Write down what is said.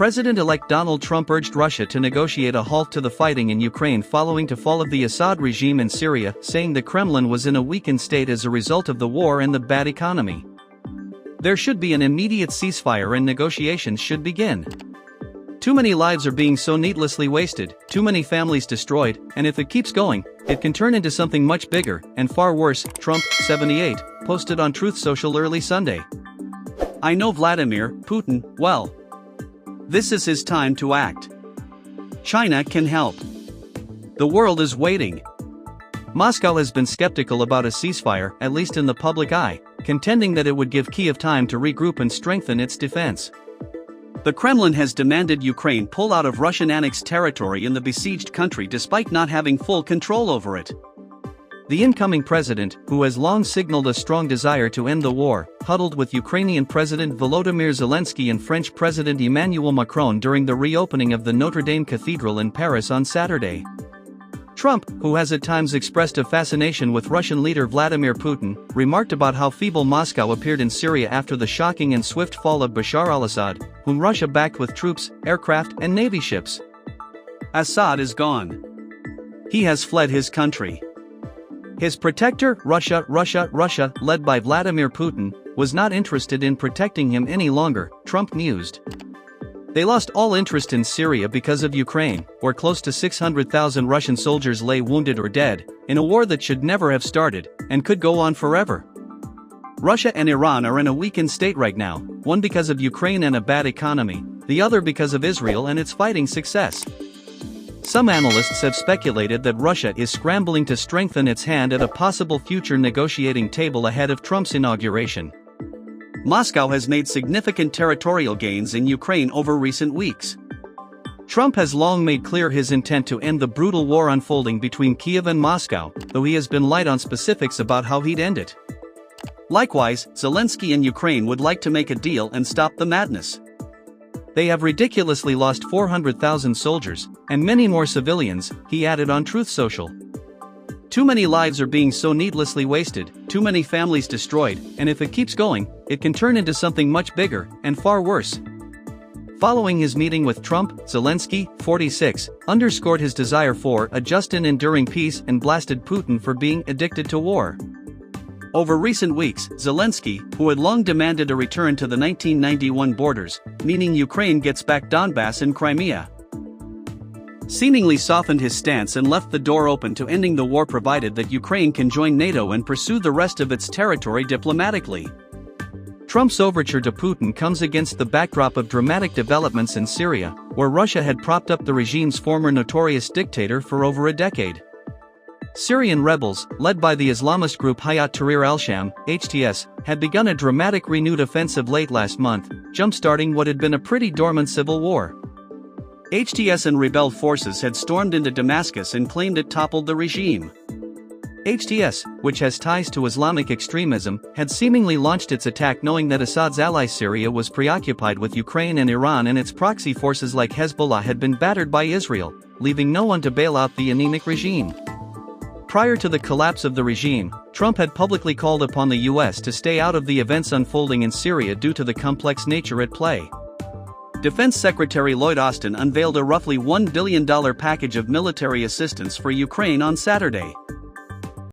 President-elect Donald Trump urged Russia to negotiate a halt to the fighting in Ukraine following the fall of the Assad regime in Syria, saying the Kremlin was in a weakened state as a result of the war and the bad economy. There should be an immediate ceasefire and negotiations should begin. Too many lives are being so needlessly wasted, too many families destroyed, and if it keeps going, it can turn into something much bigger and far worse, Trump, 78, posted on Truth Social early Sunday. I know Vladimir Putin well. This is his time to act. China can help. The world is waiting. Moscow has been skeptical about a ceasefire, at least in the public eye, contending that it would give Kyiv time to regroup and strengthen its defense. The Kremlin has demanded Ukraine pull out of Russian-annexed territory in the besieged country despite not having full control over it. The incoming president, who has long signaled a strong desire to end the war, huddled with Ukrainian President Volodymyr Zelensky and French President Emmanuel Macron during the reopening of the Notre Dame Cathedral in Paris on Saturday. Trump, who has at times expressed a fascination with Russian leader Vladimir Putin, remarked about how feeble Moscow appeared in Syria after the shocking and swift fall of Bashar al-Assad, whom Russia backed with troops, aircraft, and navy ships. Assad is gone. He has fled his country. His protector, Russia, led by Vladimir Putin, was not interested in protecting him any longer, Trump mused. They lost all interest in Syria because of Ukraine, where close to 600,000 Russian soldiers lay wounded or dead, in a war that should never have started, and could go on forever. Russia and Iran are in a weakened state right now, one because of Ukraine and a bad economy, the other because of Israel and its fighting success. Some analysts have speculated that Russia is scrambling to strengthen its hand at a possible future negotiating table ahead of Trump's inauguration. Moscow has made significant territorial gains in Ukraine over recent weeks. Trump has long made clear his intent to end the brutal war unfolding between Kyiv and Moscow, though he has been light on specifics about how he'd end it. Likewise, Zelensky and Ukraine would like to make a deal and stop the madness. They have ridiculously lost 400,000 soldiers, and many more civilians, he added on Truth Social. Too many lives are being so needlessly wasted, too many families destroyed, and if it keeps going, it can turn into something much bigger and far worse. Following his meeting with Trump, Zelensky, 46, underscored his desire for a just and enduring peace and blasted Putin for being addicted to war. Over recent weeks, Zelensky, who had long demanded a return to the 1991 borders, meaning Ukraine gets back Donbass and Crimea, seemingly softened his stance and left the door open to ending the war provided that Ukraine can join NATO and pursue the rest of its territory diplomatically. Trump's overture to Putin comes against the backdrop of dramatic developments in Syria, where Russia had propped up the regime's former notorious dictator for over a decade. Syrian rebels, led by the Islamist group Hayat Tahrir al-Sham, HTS, had begun a dramatic renewed offensive late last month, jump-starting what had been a pretty dormant civil war. HTS and rebel forces had stormed into Damascus and claimed it toppled the regime. HTS, which has ties to Islamic extremism, had seemingly launched its attack knowing that Assad's ally Syria was preoccupied with Ukraine and Iran, and its proxy forces like Hezbollah had been battered by Israel, leaving no one to bail out the anemic regime. Prior to the collapse of the regime, Trump had publicly called upon the U.S. to stay out of the events unfolding in Syria due to the complex nature at play. Defense Secretary Lloyd Austin unveiled a roughly $1 billion package of military assistance for Ukraine on Saturday.